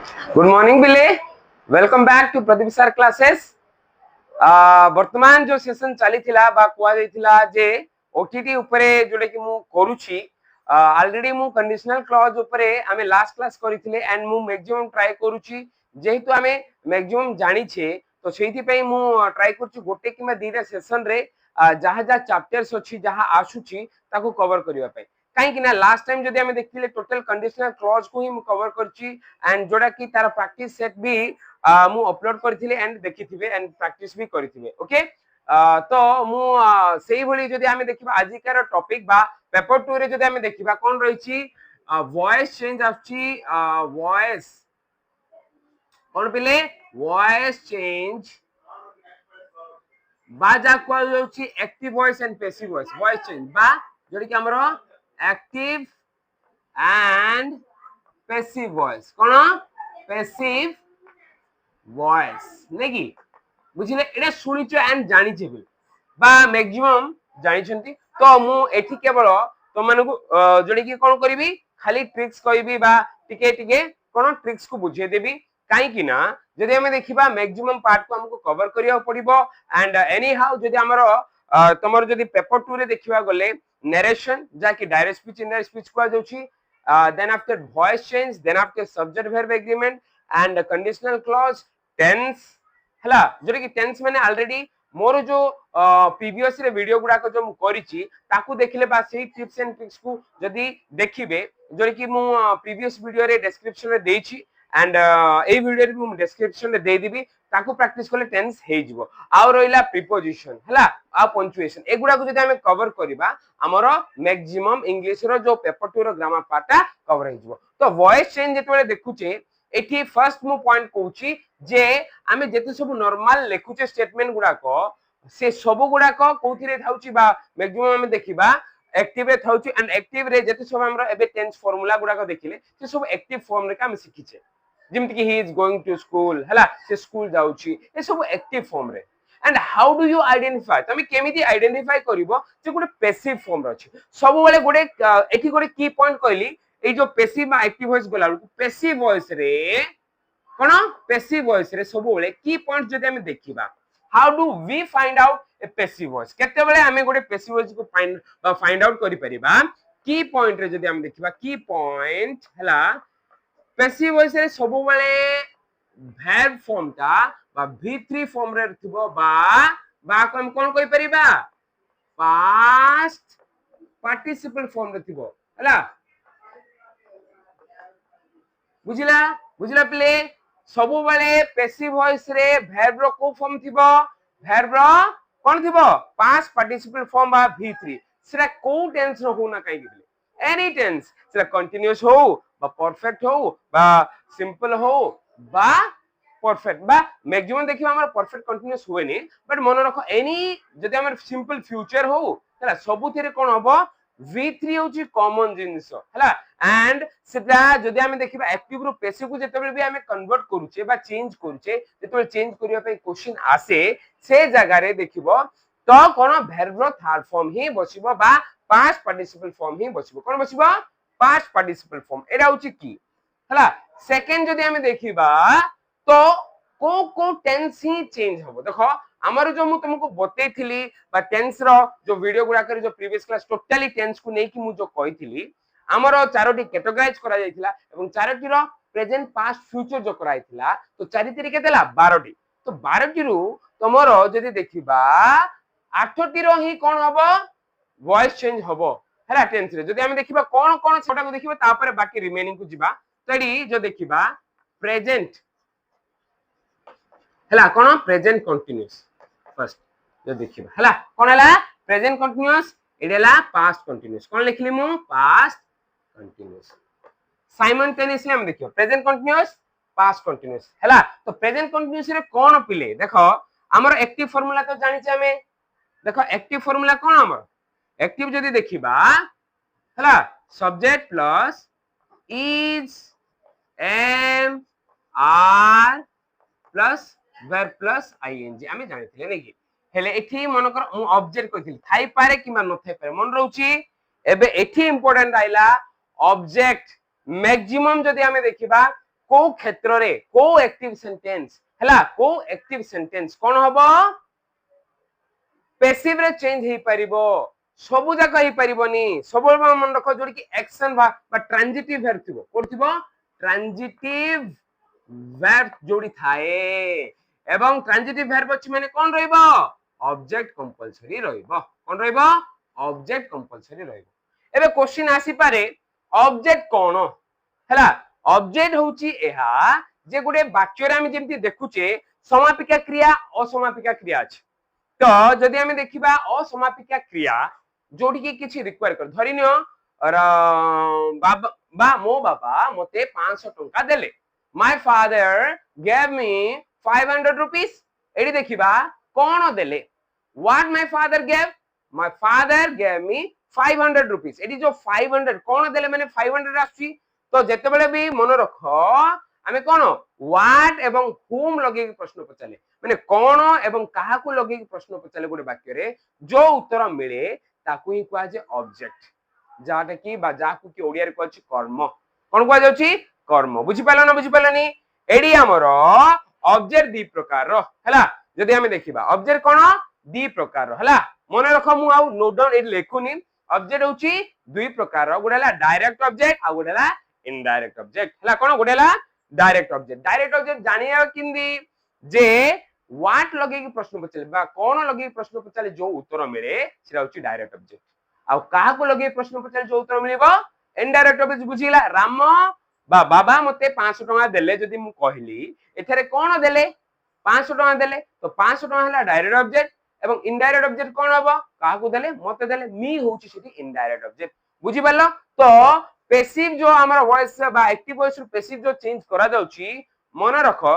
Good morning बिले, welcome back to Pradeep sir classes. वर्तमान जो सेशन चली थिला बा कुआ जाइथिला जे ओटीटी उपरे जोडे कि मु करूची ऑलरेडी मु कंडीशनल क्लॉज उपरे हमें लास्ट क्लास करिथिले एंड मु मैक्सिमम ट्राई करूची जेहेतु हमें मैक्सिमम जानी छे तो सेहिति पई मु ट्राई करूची गोटे किमा दीटा सेशन रे जहा जहा चैप्टर्स अछि जहा आसुची ताको कवर करिवा पई कहीं कि ना लास्ट टाइम जदि हमें देखिले टोटल कंडीशनल क्लॉज को ही मु कवर करची एंड जोडा कि तार प्रैक्टिस सेट भी मु अपलोड करथिले एंड देखिथिबे एंड प्रैक्टिस भी करथिबे ओके। तो मु सेही भली जदि हमें देखिबा आजिकार टॉपिक बा पेपर 2 रे जदि हमें देखिबा कोन रहिछि वॉइस चेंज आछि वॉइस कोन पिले वॉइस चेंज बा जा को होछि active voice and passive voice change बा जोडी कि हमरो एक्टिव एंड पैसिव वॉइस कोन पैसिव वॉइस नेकी बुझिले एटा सुनिचो एंड जानिचे भी बा मैक्सिमम जानिछंती तो मु एठी केवल तो मानकु जोडी कि कोन करिवि खाली ट्रिक्स कहबी बा टिके टिके कोन ट्रिक्स को बुझे देबी काई कि ना जदि हमें देखिबा मैक्सिमम पार्ट को हमको कवर करिया पड़िबो एंड एनी हाउ जदि हमरो तमर जदि पेपर 2 रे देखिबा गले नरेशन जा कि डायरेक्ट स्पीच इनडायरेक्ट स्पीच को जाउची then after voice change then after subject verb agreement and conditional clause tense हला जोरे कि टेंस माने ऑलरेडी मोर जो प्रीवियस रे वीडियो गुडा को जो मु करिछि ताकू देखिले बा सेही टिप्स एंड ट्रिक्स को जदी देखिबे जोरे कि मु प्रीवियस वीडियो रे डिस्क्रिप्शन रे देछि एंड ए वीडियो रे मु डिस्क्रिप्शन रे दे देबी ताकू प्रैक्टिस करले टेंस हे जिवो आ रहिला प्रीपोजिशन हला आ पंक्चुएशन ए गुडा को जदी हमें कवर करिबा हमरो मैक्सिमम इंग्लिश रो जो पेपर 2 रो ग्रामर पार्टा कवर हे जिवो। तो वॉइस चेंज जेतबे देखुचे एठी फर्स्ट मु पॉइंट कहूची जे आमे जेते सब नॉर्मल लेखुचे स्टेटमेंट गुडा को से सब गुडा को कोथि रे थाउची बा मैक्सिमम हमें देखिबा एक्टिव रे थाउची एंड एक्टिव रे जेते सब हमरो एबे टेंस फार्मूला गुडा को देखिले से सब एक्टिव फॉर्म रे का हम सिखिचे जेमति कि he is going to school हला से स्कूल जाउची ए सब एक्टिव फॉर्म रे and how do you identify तमे केमिति आइडेंटिफाई करिवो जे गुडे पैसिव फॉर्म रे अछि सब बेले गुडे एठी गुडे की पॉइंट कहली ए जो पैसिव बा एक्टिव वॉइस गला पैसिव वॉइस रे कोन पैसिव वॉइस रे सब बेले की पॉइंट जदि हम देखिबा how do we find out a passive voice केते बेले हमें गुडे पैसिव वॉइस को फाइंड आउट करि परिबा की पॉइंट रे जदि हम देखिबा की पॉइंट हला पैसिव वॉइस रे सब बेले verb फॉर्म ता बा v3 फॉर्म रे थिबो बा को हम कोन कहि परिबा पास्ट पार्टिसिपल फॉर्म रे थिबो हला बुझिला बुझिला प्ले सब बेले पैसिव वॉइस रे verb रो को फॉर्म थिबो verb रो कोन थिबो पास्ट पार्टिसिपल फॉर्म बा v3 सेरा को टेंस रो होना काई गेले एनी टेंस सेरा कंटीन्यूअस हो बा परफेक्ट हो बा सिंपल हो बा परफेक्ट बा मैक्सिमम देखिबा हमर परफेक्ट कंटीन्यूअस होएनी बट मन रखो एनी जदि हमर सिंपल फ्यूचर हो हला सबुथिरे कोन हबो v3 होची कॉमन जिंस हला एंड सेटा जदि हम देखिबा एक्टिव रो पैसिव को जेतेबेले भी हमें कन्वर्ट करूचे बा चेंज करूचे जेतेबेले चेंज करिया पे क्वेश्चन आसे से जगह रे देखिबो तो कोन verb रो थर्ड फॉर्म ही बसिबो बा पास्ट पार्टिसिपल फॉर्म ही बसिबो कोन बसिबो पास्ट पार्टिसिपल फॉर्म एटा होची की हला सेकंड जदि हम देखिबा तो को टेंस ही चेंज होबो देखो हमर जो मु तुमको बतेइथिली बा टेंस रो जो वीडियो गुडा कर जो प्रीवियस क्लास टोटली टेंस को नै कि मु जो कहिथिली हमर चारोटी कैटेगराइज करा जायथिला एवं चारोटी रो प्रेजेंट पास्ट फ्यूचर जो कराइथिला तो चारि तरीके देला 12 टी तो 12 टी रु तमरो जदी देखिबा 8 टी रो ही कोन होबो वॉइस चेंज होबो हला टेंस रे जदी हम देखिबा कोन कोन छोटा को देखिबा तापर बाकी रिमेनिंग को जिबा तडी जो देखिबा प्रेजेंट हला कोन प्रेजेंट कंटीन्यूअस फर्स्ट जो देखिबा हला कोन हला प्रेजेंट कंटीन्यूअस एडेला पास्ट कंटीन्यूअस कोन लिखली मु पास्ट कंटीन्यूअस साइमल्टेनियसली हम देखियो प्रेजेंट कंटीन्यूअस पास्ट कंटीन्यूअस हला तो प्रेजेंट कंटीन्यूअस रे कोन पिले देखो हमर एक्टिव फार्मूला तो जानि छै हमें देखो एक्टिव फार्मूला कोन हमर एक्टिव जदी देखिबा हला subject plus is am are प्लस verb plus ing आमे जानिथिले नेकी हेले एठी मन कर मु ऑब्जेक्ट कहिथिली थाई पारे किमा न थाई पारे मन रहउची एबे एठी इंपोर्टेंट आइला ऑब्जेक्ट मैक्सिमम जदी हमें देखिबा को क्षेत्र रे को एक्टिव सेंटेंस हला को एक्टिव सेंटेंस कोन हबो पैसिव रे चेंज हे परिबो सबु जाक हे परिबोनी सब मन रख जोडी कि एक्शन बा ट्रांजिटिव वर्ब थिबो कोन थिबो ट्रांजिटिव वर्ब जोडी थाए एवं ट्रांजिटिव वर्ब अछि माने कोन रहइबो ऑब्जेक्ट कंपलसरी रहइबो कोन रहइबो ऑब्जेक्ट कंपलसरी रहइबो एबे क्वेश्चन आसी पारे ऑब्जेक्ट कोन हला ऑब्जेक्ट होची एहा जे गुडे वाक्य रे हम जेमति देखुचे समापिका क्रिया असमापिका क्रिया अछि तो जदि हमें देखिबा असमापिका क्रिया जोडी के किछि रिक्वायर कर धरिनियो बाबा मो बाबा मते 500 टंका देले my father gave me 500 rupees एडी देखिबा कोन देले what my father gave me 500 rupees एडी जो 500 कोन देले माने 500 आछि तो जेतेबेले भी मन रखो आमे कोन व्हाट एवं whom लगे प्रश्न पचाले माने कोन एवं काहा को लगे प्रश्न पचाले गोटे वाक्य रे जो उत्तर मिले ताकू ही कुआ जे ऑब्जेक्ट जाटा की बा जाकू की ओडिया रे कहछि कर्म कोन कुआ जाउछि कर्म बुझि पालनी एडी हमर ऑब्जेक्ट दी प्रकार रो हला जदी हमें देखिबा ऑब्जेक्ट कोन दी प्रकार रो हला मन रखो मु आउ नोट डाउन ए लेखुनी ऑब्जेक्ट होछि दुई प्रकार रो गोडेला डायरेक्ट ऑब्जेक्ट आ गोडेला इनडायरेक्ट ऑब्जेक्ट हला कोन गोडेला डायरेक्ट ऑब्जेक्ट जानिया किंदी जे व्हाट लगे की प्रश्न पचाले बा कोन लगे प्रश्न पचाले जो उत्तर मिले सेरा होछि डायरेक्ट ऑब्जेक्ट आ काहा को लगे प्रश्न पचाले जो उत्तर मिलेबो इनडायरेक्ट ऑब्जेक्ट बुझिला राम बा बाबा मते 500 टका देले जदी मु कहली एथरे कोन देले 500 टका देले तो 500 टका हला डायरेक्ट ऑब्जेक्ट एवं इनडायरेक्ट ऑब्जेक्ट कोन हबो काहा को देले मते देले मी होछि सेठी इनडायरेक्ट ऑब्जेक्ट बुझि पालो तो पैसिव जो हमारा वॉइस बा एक्टिव वॉइस रु पैसिव जो चेंज करा जाउची मन रखो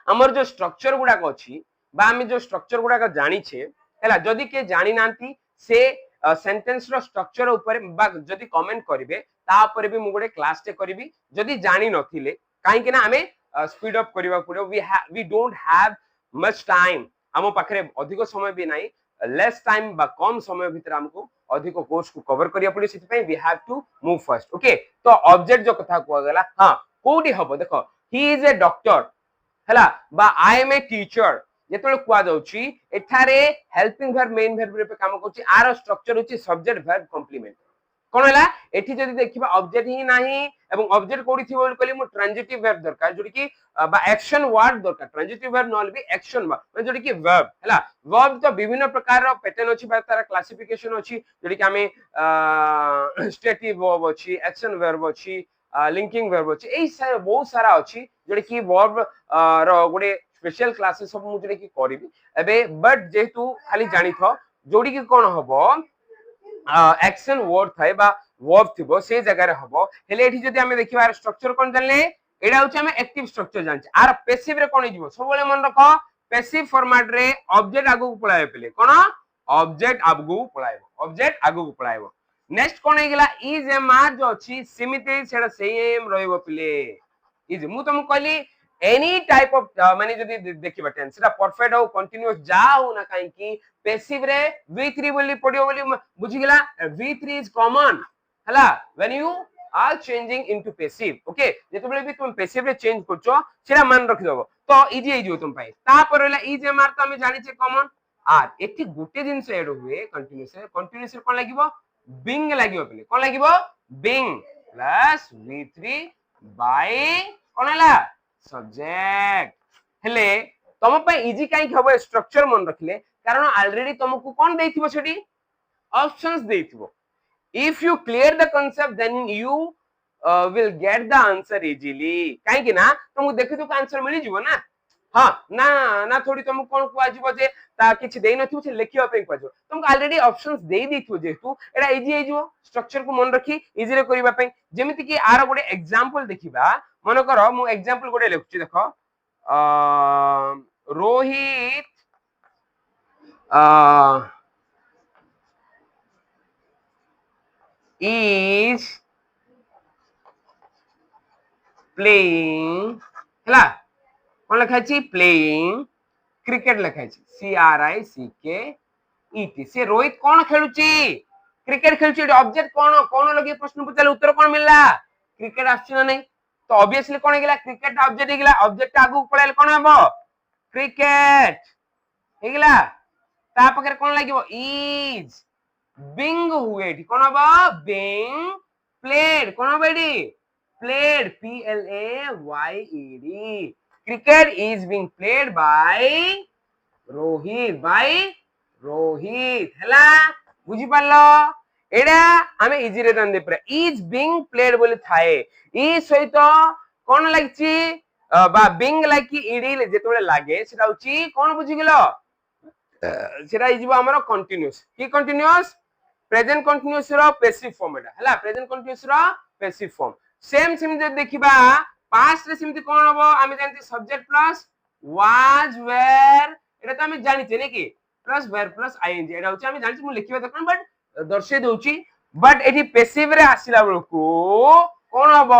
हमर जो स्ट्रक्चर गुडा को अछि बा हम जो स्ट्रक्चर गुडा का जानि छे हला जदी के जानि नांती से सेंटेंस रो स्ट्रक्चर ऊपर बा जदी कमेंट करिवे ता ऊपर भी मु गोटे क्लास टे करबी जदी जानि नथिले काहे कि ना हमें स्पीड अप करबा पड़ो we don't have much time हम पाखरे अधिक समय भी नाही लेस टाइम बा कम समय भीतर हमको अधिक कोर्स को कवर करिया पड़े सिति we have to move first okay तो ऑब्जेक्ट जो कथा को गला हां कोडी हबो देखो ही इज ए डॉक्टर हला बा आई एम ए टीचर जेतले कुआ जाउची एठारे हेल्पिंग वर्ब मेन वर्ब रे पे काम करची आर स्ट्रक्चर होची सब्जेक्ट वर्ब कॉम्प्लीमेंट कोन हला एठी जदी देखिबा ऑब्जेक्ट ही नाही एवं ऑब्जेक्ट कोडी थी बोल कहली मु ट्रांजिटिव वर्ब दरकार जोडी की बा एक्शन वर्ड दरकार ट्रांजिटिव वर्ब नॉल भी एक्शन वर्ब जोडी की वर्ब हला वर्ब तो विभिन्न प्रकार रो पैटर्न अछि बा तारा क्लासिफिकेशन अछि जोडी की हमें स्टेटिव वर्ब अछि एक्शन वर्ब अछि लिंकिंग वर्ब अछि एई बहुत सारा अछि जोडी की वर्ब रो गोडे स्पेशल क्लासेस सब मु जोडी की करबी एबे बट जेतु खाली जानि थो जोडी की कोन हबो एक्शन वर्ड थाए बा वर्ब थिबो से जगह रे हबो हेले एठी जदी हमें देखिबा स्ट्रक्चर कोन जानले एडा होचे हमें एक्टिव स्ट्रक्चर जान छै आर पैसिव रे कोन हिजबो सब बेले मन रखो पैसिव फॉर्मेट रे ऑब्जेक्ट आगु पळाय पेले कोन ऑब्जेक्ट आगु पळायबो नेक्स्ट कोन हे गेला इज एम आर जो अछि सिमिते सेडा सेम रहइबो पिले इज मु तुम कहली एनी टाइप ऑफ माने जदी देखिबा टेंस सेटा परफेक्ट हो कंटीन्यूअस जाऊ ना काई की पैसिव रे v3 बोली पडियो बोली बुझि गेला v3 इज कॉमन हला when you are changing into passive okay जेतबेले भी तुम पैसिव रे चेंज करछो सेटा मान रखि दबो तो इजी हे जो तुम पाई ता पर होला इज एम आर तो हम जानि छे कॉमन आर एठी गुटे दिन से ऐड हुए कंटीन्यूअस कोन लागिबो बिंग लागिबो पले कोन लागिबो बिंग प्लस v3 बाय कोन हला सब्जेक्ट हेले तुम पे इजी काई हबो स्ट्रक्चर मन रखले कारण ऑलरेडी तुमको कोन देथिबो सेठी ऑप्शंस देथिबो if you clear the concept then you will get the answer easily काई कि ना तुमको देखि तो आंसर मिली जीवो ना हां ना ना थोड़ी तुमको कोन कुआ जीवो जे ता किछ देई नथिबो से लेखियो पे कुआ जीवो तुमको ऑलरेडी ऑप्शंस देई देथिबो जेतु एडा इजी हे जीवो स्ट्रक्चर को मन रखी इजी रे करिबा पे जेमिति कि आरो गोटे एग्जांपल देखिबा मन करो मु एग्जांपल गोटे लेखुची देखो रोहित is playing हला कोन लिखा छी प्लेइंग क्रिकेट लिखा छी CRICKET से रोहित कोन खेलुची क्रिकेट खेलुची ऑब्जेक्ट कोन कोन लगे प्रश्न पूछले उत्तर कोन मिलला क्रिकेट आछी ना नहीं तो ऑब्वियसली कोन हेगला क्रिकेट ऑब्जेक्ट हेगला ऑब्जेक्ट आगु पळाइल कोन हबो क्रिकेट हेगला ता पकरे कोन लागिवो इज बिंग हुए कोन हबो बिंग प्लेड कोन हबो AD played PLAYED cricket is being played by Rohit hela बुझी पारलो एडा आमे इजी रे दन दे परे is being played बोले थाए ई सहित कोन लागछि बा being लागी ईडी जेतोले लागे सेटा होछि कोन बुझी गेलो सेटा इजिबो हमरो कंटीन्यूअस की कंटीन्यूअस प्रेजेंट कंटीन्यूअस रो पैसिव फॉर्म एटा हला प्रेजेंट कंटीन्यूअस रो पैसिव फॉर्म सेम सिम जे देखिबा पास्ट रे सिमती कोन हबो आमे जानछि सब्जेक्ट प्लस वाज वेयर एटा तो आमे जानि छै नेकी प्लस वेयर प्लस आईएनजी एटा होछि आमे जानछि मु लिखिबा दरकार बट दर्शे दोछि बट एठी पैसिव रे आसिला बेलको कोन हबो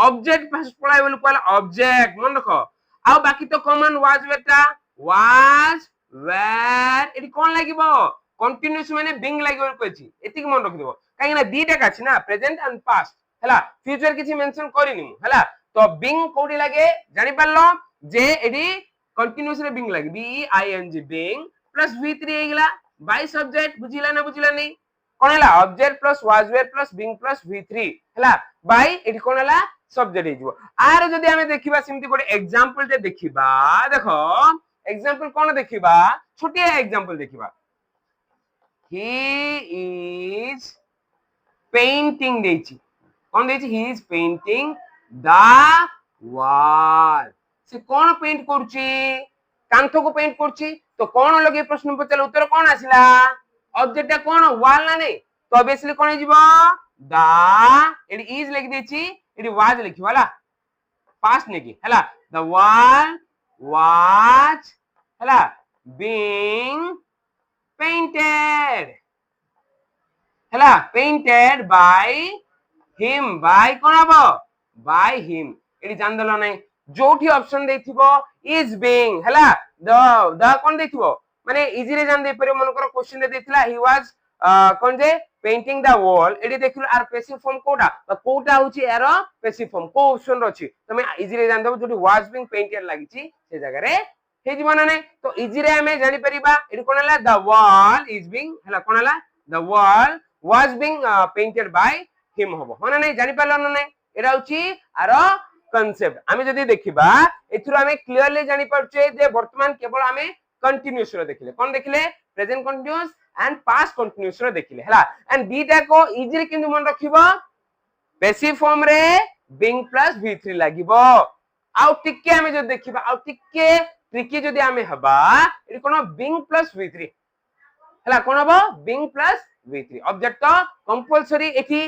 ऑब्जेक्ट पास पळाय बोल कोला ऑब्जेक्ट मन रखो आ बाकी तो कॉमन वाज वेयरटा वाज वेयर एठी कोन लागिबो कंटीन्यूअस माने बिंग लागिबो कहछि एतिक मन रखि देबो काहे ना दीटा काछि ना प्रेजेंट एंड पास्ट हला फ्यूचर किछि मेंशन करिनि मु हला तो बिंग कोडी लागे जानि पारलो जे एडी कंटीन्यूअस रे बिंग लागे B I N G being plus v3 हेगला बाय सब्जेक्ट बुझिला नै कोन हला object plus was were plus being plus v3 हला बाय एडी कोन हला सब्जेक्ट हेजिवो आर जदी हमें देखिबा सिमती गोटे एग्जांपल ते देखिबा देखो एग्जांपल कोन देखिबा छोटिया एग्जांपल देखिबा he is painting देछि कोन देछि he is painting the wall से कोन पेंट करछि कांथो को पेंट करछि तो कोन लगे प्रश्न पचले उत्तर कोन आसिला ऑब्जेक्ट कोन वॉल ना नहीं तो ऑब्वियसली कोन हिजिबो द एडी इज लिख देछि एडी वाज लिखिबो हला पास्ट नेकी हला द वॉल वाज हला being painted hela painted by him by कोन हबो by him एडी जान दलो नै जोठी ऑप्शन देथिबो is being hela the कोन देथिबो माने इजी रे जान दे परियो मन करो क्वेश्चन दे देथिला he was कोन जे पेंटिंग द वॉल एडी देखिलो आर पैसिव फॉर्म कोटा होची एरो पैसिव फॉर्म को ऑप्शन रछि तमे इजी रे जान देबो जोठी was being painted लागिची से जगह रे हे जीवन नै तो इजी रे हमें जानि परिबा एडी कोन हला द वॉल इज बीइंग हला कोन हला the wall was being painted by him हबो होना नै जानि पालो नै एडा होची आरो कांसेप्ट हमें जदी देखिबा एथुर हमें क्लियरली जानि परछे जे वर्तमान केवल हमें कंटीन्यूअस रो देखिले कोन देखिले present continuous and past continuous रो देखिले हला एंड बीटा को इजी रे किंतु मन रखिबो पैसिव फॉर्म रे बीइंग प्लस v3 लागिबो आउ टिके हमें जो देखिबा आउ टिके ट्रिकी जदी हमें हबा एडी कोन बीइंग प्लस v3 हला कोन हबो बीइंग प्लस v3 ऑब्जेक्ट तो कंपलसरी एठी